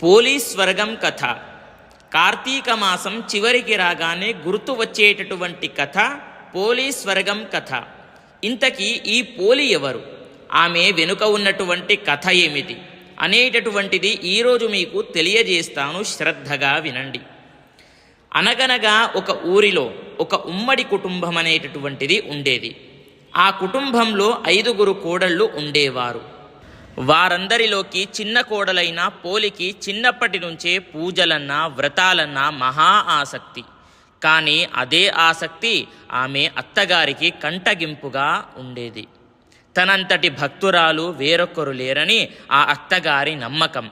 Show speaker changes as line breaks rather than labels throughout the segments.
Police స్వర్గం కథ. కార్తీక మాసం చివరికి రాగానే గుర్తు వచ్చేటటువంటి కథ పోలీస్ స్వర్గం కథ. ఇంతకీ ఈ పోలి ఎవరు, ఆమె వెనుక ఉన్నటువంటి కథ ఏమిటి అనేటటువంటిది ఈరోజు మీకు తెలియజేస్తాను, శ్రద్ధగా వినండి. అనగనగా ఒక ఊరిలో ఒక ఉమ్మడి కుటుంబం అనేటటువంటిది ఉండేది. ఆ కుటుంబంలో 5 కోడళ్ళు ఉండేవారు. వారందరిలోకి చిన్న కోడలైన పోలికి చిన్నప్పటి నుంచే పూజలన్నా వ్రతాలన్నా మహా ఆసక్తి. కానీ అదే ఆసక్తి ఆమె అత్తగారికి కంటగింపుగా ఉండేది. తనంతటి భక్తురాలు వేరొకరు లేరని ఆ అత్తగారి నమ్మకం.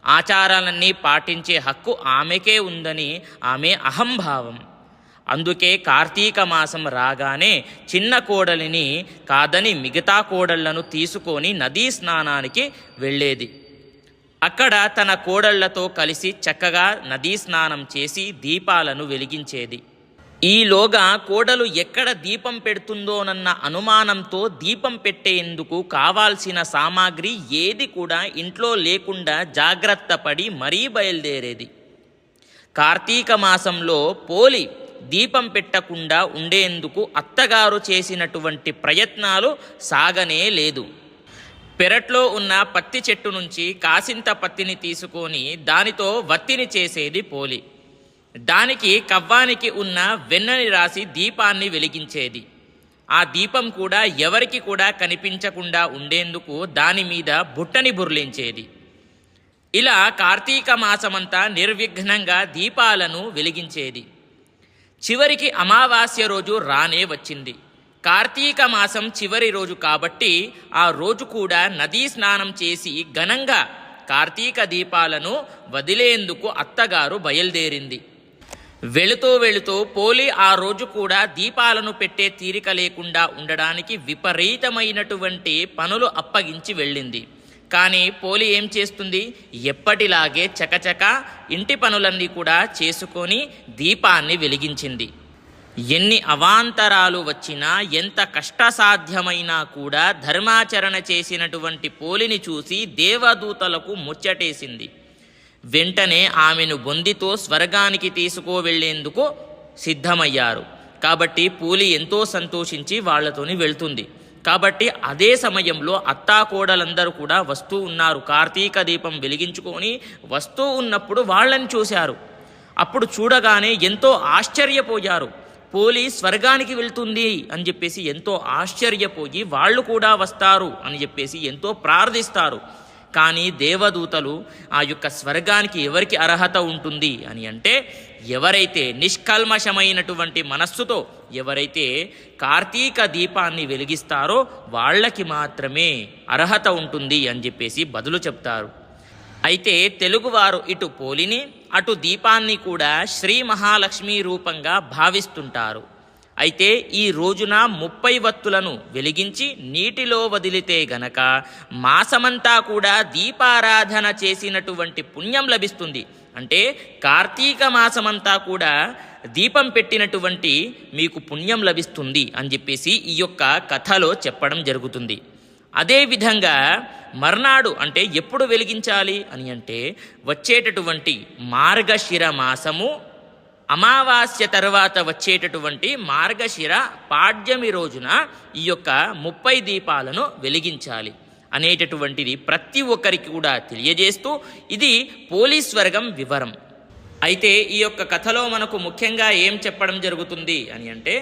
ఆచారాలన్నీ పాటించే హక్కు ఆమెకే ఉందని ఆమె అహంభావం. అందుకే కార్తీక మాసం రాగానే చిన్న కోడలిని కాదని మిగతా కోడళ్లను తీసుకొని నదీ స్నానానికి వెళ్ళేది. అక్కడ తన కోడళ్లతో కలిసి చక్కగా నదీ స్నానం చేసి దీపాలను వెలిగించేది. ఈలోగా కోడలు ఎక్కడ దీపం పెడుతుందోనన్న అనుమానంతో దీపం పెట్టేందుకు కావాల్సిన సామాగ్రి ఏది కూడా ఇంట్లో లేకుండా జాగ్రత్త పడి మరీ బయలుదేరేది. కార్తీక మాసంలో పోలి దీపం పెట్టకుండా ఉండేందుకు అత్తగారు చేసినటువంటి ప్రయత్నాలు సాగనే లేదు. పెరట్లో ఉన్న పత్తి చెట్టు నుంచి కాసింత పత్తిని తీసుకొని దానితో వత్తిని చేసేది పోలి. దానికి కవ్వానికి ఉన్న వెన్నని రాసి దీపాన్ని వెలిగించేది. ఆ దీపం కూడా ఎవరికి కూడా కనిపించకుండా ఉండేందుకు దాని మీద బుట్టని బుర్లించేది. ఇలా కార్తీక మాసమంతా నిర్విఘ్నంగా దీపాలను వెలిగించేది. చివరికి అమావాస్య రోజు రానే వచ్చింది. కార్తీక మాసం చివరి రోజు కాబట్టి ఆ రోజు కూడా నదీ స్నానం చేసి ఘనంగా కార్తీక దీపాలను వదిలేందుకు అత్తగారు బయలుదేరింది. వెళుతూ పోలి ఆ రోజు కూడా దీపాలను పెట్టే తీరిక లేకుండా ఉండడానికి విపరీతమైనటువంటి పనులు అప్పగించి వెళ్ళింది. కానీ పోలి ఏం చేస్తుంది, ఎప్పటిలాగే చకచక ఇంటి పనులన్నీ కూడా చేసుకొని దీపాన్ని వెలిగించింది. ఎన్ని అవాంతరాలు వచ్చినా ఎంత కష్టసాధ్యమైనా కూడా ధర్మాచరణ చేసినటువంటి పోలిని చూసి దేవదూతలకు ముచ్చటేసింది. వెంటనే ఆమెను బొందితో స్వర్గానికి తీసుకువెళ్లేందుకు సిద్ధమయ్యారు. కాబట్టి పోలి ఎంతో సంతోషించి వాళ్లతోని వెళ్తుంది. కాబట్టి అదే సమయంలో అత్తాకోడలందరూ కూడా వస్తూ ఉన్నారు. కార్తీక దీపం వెలిగించుకొని వస్తూ ఉన్నప్పుడు వాళ్ళని చూశారు. అప్పుడు చూడగానే ఎంతో ఆశ్చర్యపోయారు. పోలి స్వర్గానికి వెళ్తుంది అని చెప్పేసి ఎంతో ఆశ్చర్యపోయి వాళ్ళు కూడా వస్తారు అని చెప్పేసి ఎంతో ప్రార్థిస్తారు. కానీ దేవదూతలు ఆ యొక్క స్వర్గానికి ఎవరికి అర్హత ఉంటుంది అని అంటే, ఎవరైతే నిష్కల్మషమైనటువంటి మనస్సుతో ఎవరైతే కార్తీక దీపాన్ని వెలిగిస్తారో వాళ్ళకి మాత్రమే అర్హత ఉంటుంది అని చెప్పేసి బదులు చెప్తారు. అయితే తెలుగువారు ఇటు పోలిని అటు దీపాన్ని కూడా శ్రీ మహాలక్ష్మి రూపంగా భావిస్తుంటారు. అయితే ఈ రోజున 30 వత్తులను వెలిగించి నీటిలో వదిలితే గనక మాసమంతా కూడా దీపారాధన చేసినటువంటి పుణ్యం లభిస్తుంది. అంటే కార్తీక మాసమంతా కూడా దీపం పెట్టినటువంటి మీకు పుణ్యం లభిస్తుంది అని చెప్పేసి ఈ యొక్క కథలో చెప్పడం జరుగుతుంది. అదేవిధంగా మర్నాడు అంటే ఎప్పుడు వెలిగించాలి అని అంటే, వచ్చేటటువంటి మార్గశిర మాసము అమావాస్య తర్వాత వచ్చేటటువంటి మార్గశిర పాడ్యమి రోజున ఈ యొక్క 30 దీపాలను వెలిగించాలి అనేటటువంటిది ప్రతి ఒక్కరికి కూడా తెలియజేస్తూ ఇది పోలీస్ స్వర్గం వివరం. అయితే ఈ యొక్క కథలో మనకు ముఖ్యంగా ఏం చెప్పడం జరుగుతుంది అని అంటే,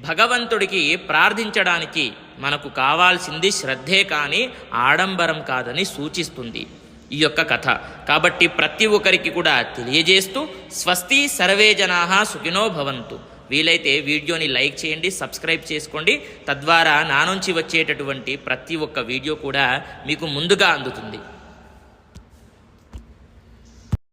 భగవంతుడికి ప్రార్థించడానికి మనకు కావాల్సింది శ్రద్ధే కానీ ఆడంబరం కాదని సూచిస్తుంది ఈ యొక్క కథ. కాబట్టి ప్రతి ఒక్కరికి కూడా తెలియజేస్తూ స్వస్తి సర్వే జనాః సుఖినో భవంతు. వీలైతే వీడియోని లైక్ చేయండి, సబ్స్క్రైబ్ చేసుకోండి. తద్వారా నా నుంచి వచ్చేటటువంటి ప్రతి ఒక్క వీడియో కూడా మీకు ముందుగా అందుతుంది.